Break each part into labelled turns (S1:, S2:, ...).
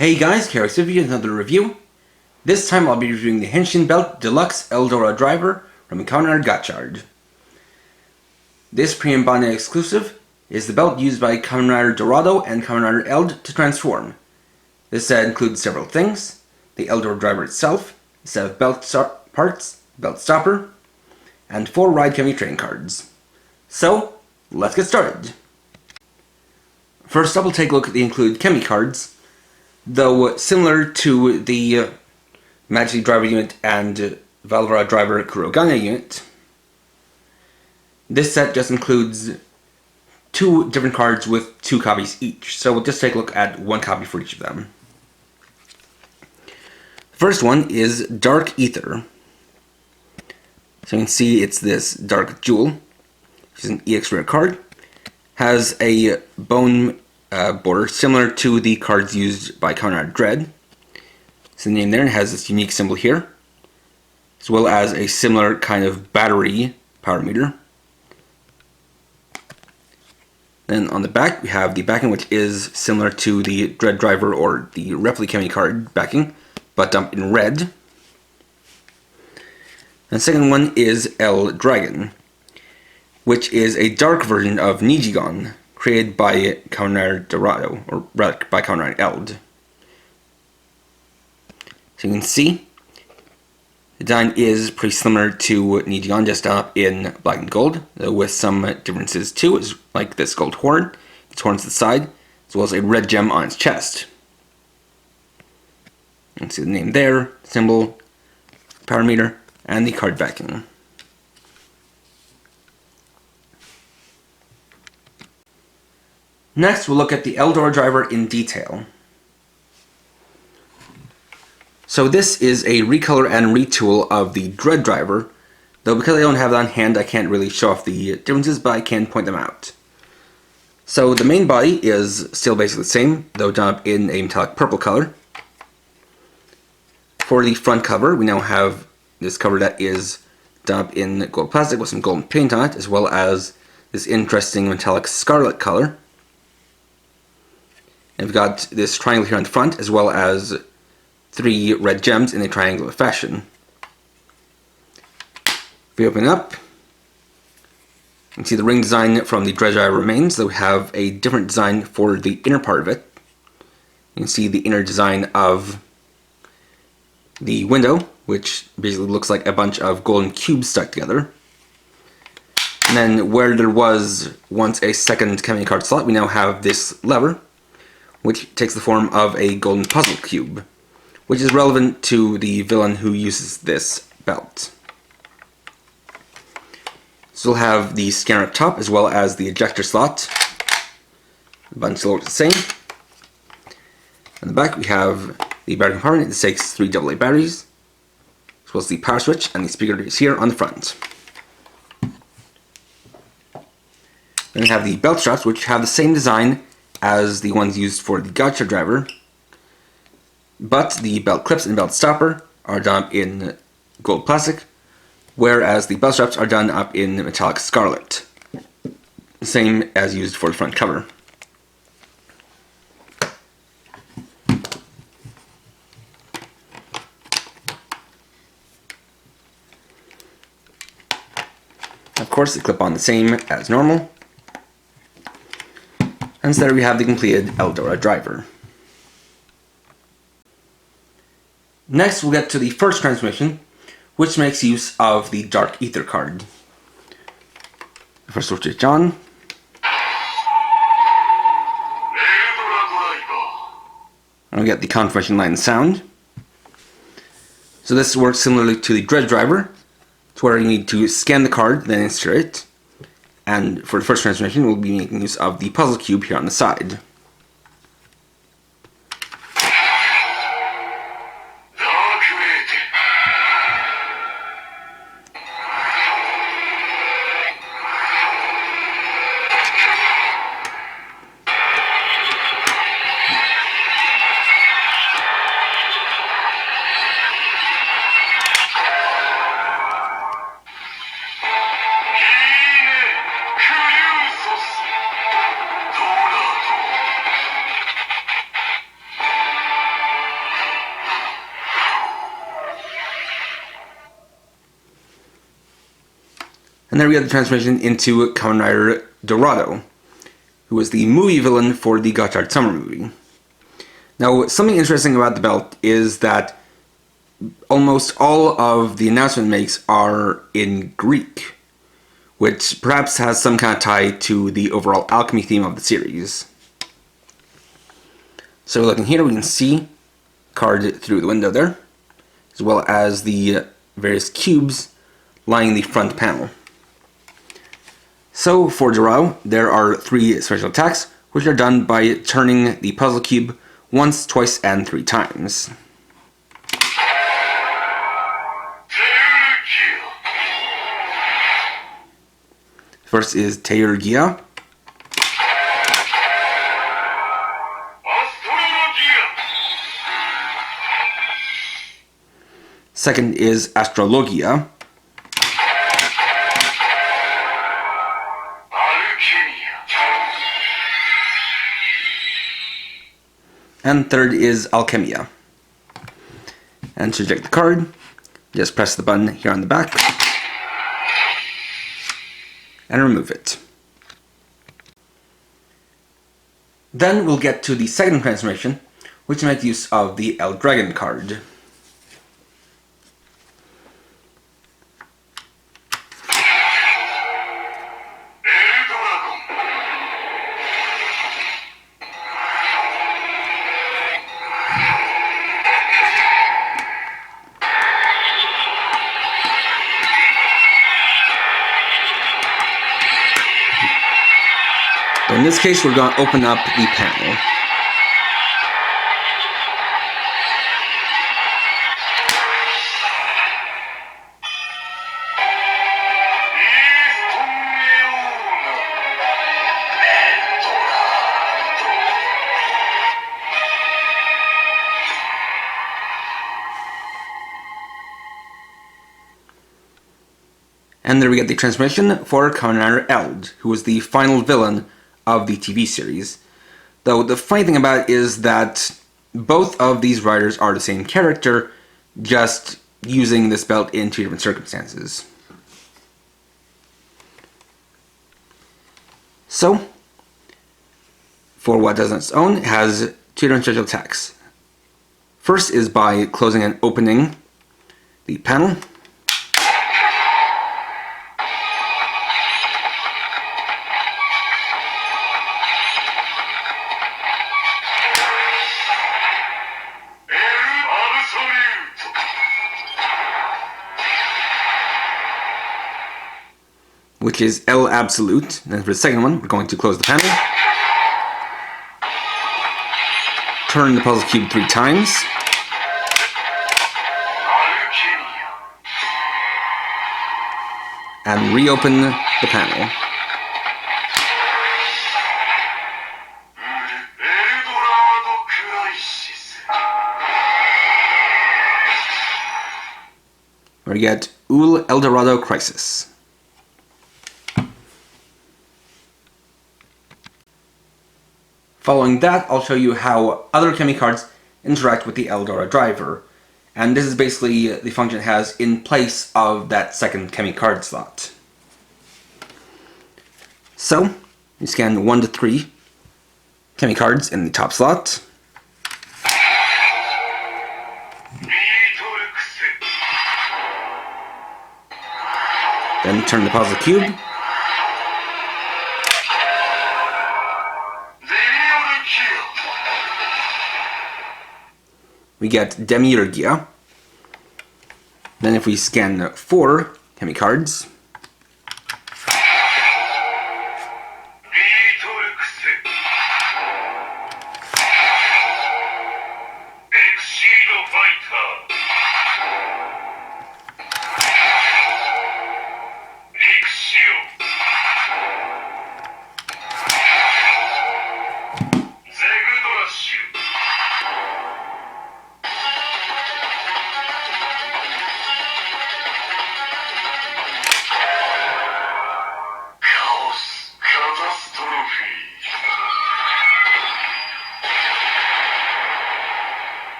S1: Hey guys, Carrot with another review. This time I'll be reviewing the Henshin Belt Deluxe EldoraDriver from Kamen Gotchard. This premium Bandai exclusive is the belt used by Kamen DORADO and Kamen Eld to transform. This set includes several things: the EldoraDriver itself, a set of belt parts, belt stopper, and 4 ride Kemi trading cards. So, let's get started. First up, we'll take a look at the included Kemi cards. Though similar to the Majesty Driver unit and EldoraDriver Kurogane unit, this set just includes 2 different cards with 2 copies each, so we'll just take a look at 1 copy for each of them. First one is Dark Ether. So you can see it's this Dark Jewel, which is an EX rare card. Has a bone border similar to the cards used by Kamen Dread. So the name there has this unique symbol here, as well as a similar kind of battery power meter. Then on the back we have the backing, which is similar to the Dread Driver or the Replica Kemi card backing, but in red. And the second one is L Dragon, which is a dark version of Nijigon, created by Kamen DORADO, or rather by Kamen Eld. So you can see, the design is pretty similar to Nijigon, just done up in black and gold, with some differences too, is like this gold horn, its horns to the side, as well as a red gem on its chest. You can see the name there, symbol, power meter, and the card backing. Next, we'll look at the EldoraDriver in detail. So this is a recolor and retool of the Dread Driver, though because I don't have it on hand I can't really show off the differences, but I can point them out. So the main body is still basically the same, though done up in a metallic purple color. For the front cover, we now have this cover that is done up in gold plastic with some golden paint on it, as well as this interesting metallic scarlet color. And we've got this triangle here on the front, as well as 3 red gems in a triangular fashion. If we open it up, you can see the ring design from the Dread Driver remains, though we have a different design for the inner part of it. You can see the inner design of the window, which basically looks like a bunch of golden cubes stuck together. And then where there was once a second Kemi card slot, we now have this lever, which takes the form of a golden puzzle cube, which is relevant to the villain who uses this belt. So we'll have the scanner up top, as well as the ejector slot. The buttons still look the same. On the back we have the battery compartment. This takes 3 AA batteries, as well as the power switch, and the speaker is here on the front. Then we have the belt straps, which have the same design as the ones used for the Gotchard driver, but the belt clips and belt stopper are done up in gold plastic, whereas the belt straps are done up in metallic scarlet, the same as used for the front cover. Of course, they clip on the same as normal. And so there we have the completed EldoraDriver. Next we'll get to the first transformation, which makes use of the Dark Ether card. First switch it on. And we get the confirmation line sound. So this works similarly to the Dread Driver. It's where you need to scan the card, then insert it. And for the first transformation, we'll be making use of the puzzle cube here on the side. And then we have the transformation into Kamen Rider DORADO, who was the movie villain for the Gotchard summer movie. Now, something interesting about the belt is that almost all of the announcement makes are in Greek, which perhaps has some kind of tie to the overall alchemy theme of the series. So looking here, we can see card through the window there, as well as the various cubes lining the front panel. So for DORADO, there are 3 special attacks, which are done by turning the puzzle cube once, twice, and 3 times. First is Teurgia. Second is Astrologia. And third is ALCHEMIA. And to eject the card, just press the button here on the back and remove it. Then we'll get to the second transformation, which makes use of the ElDragon card. So in this case, we're going to open up the panel. And there we get the transformation for Kamen Rider Eld, who was the final villain of the TV series. Though the funny thing about it is that both of these riders are the same character, just using this belt in 2 different circumstances. So, for what does on its own, it has 2 different special attacks. First is by closing and opening the panel. Which is L Absolute. And then for the second one, we're going to close the panel. Turn the puzzle cube 3 times. And reopen the panel. We get EldoraDo Crisis. Following that, I'll show you how other Alchemy cards interact with the EldoraDriver. And this is basically the function it has in place of that second Chemi card slot. So, you scan 1 to 3 Chemi cards in the top slot. Then turn the puzzle cube. We get Demiurgia. Then if we scan 4 Chemi cards,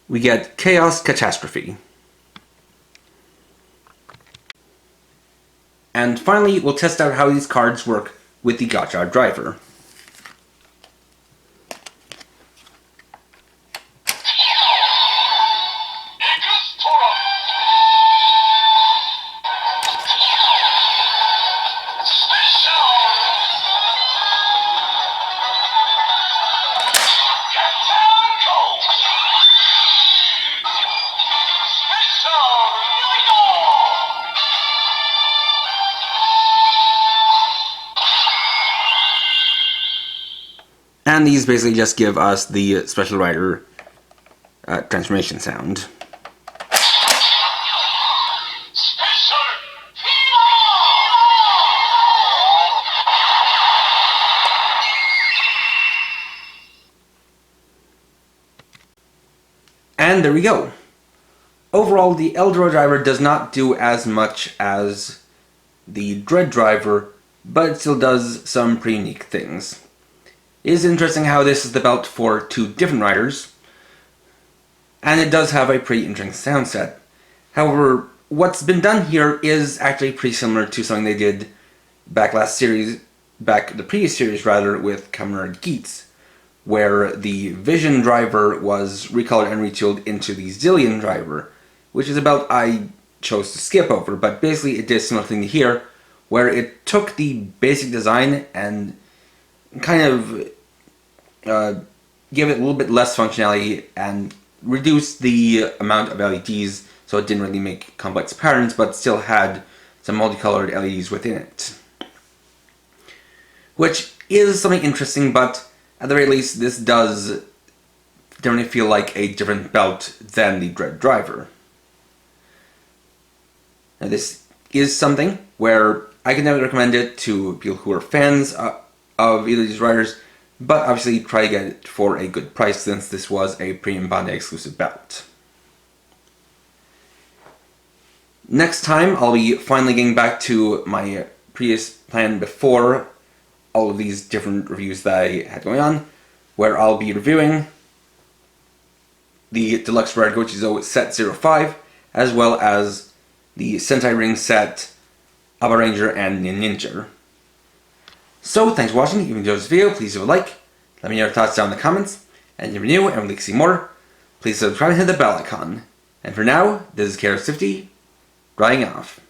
S1: we get Chaos Catastrophe. And finally, we'll test out how these cards work with the Gotchard driver. And these basically just give us the Special Rider transformation sound. And there we go. Overall, the EldoraDriver does not do as much as the DORADO, but it still does some pretty unique things. It is interesting how this is the belt for two different riders, and it does have a pretty interesting sound set. However, what's been done here is actually pretty similar to something they did back the previous series rather, with Kamen Geats, where the Vision driver was recolored and retooled into the Zillion driver, which is a belt I chose to skip over, but basically it did a similar thing to here, where it took the basic design and kind of give it a little bit less functionality and reduce the amount of LEDs, so it didn't really make complex patterns, but still had some multicolored LEDs within it. Which is something interesting, but at the very least, this does definitely feel like a different belt than the DORADO. Now, this is something where I can definitely recommend it to people who are fans of either of these riders, but obviously try to get it for a good price since this was a premium Bandai exclusive belt. Next time, I'll be finally getting back to my previous plan before all of these different reviews that I had going on, where I'll be reviewing the Deluxe Rare Gotchard Set 05, as well as the Sentai Ring Set Aba Ranger and Ninja. So, thanks for watching. If you enjoyed this video, please leave a like, let me know your thoughts down in the comments, and if you're new and would like to see more, please subscribe and hit the bell icon. And for now, this is KR50, riding off.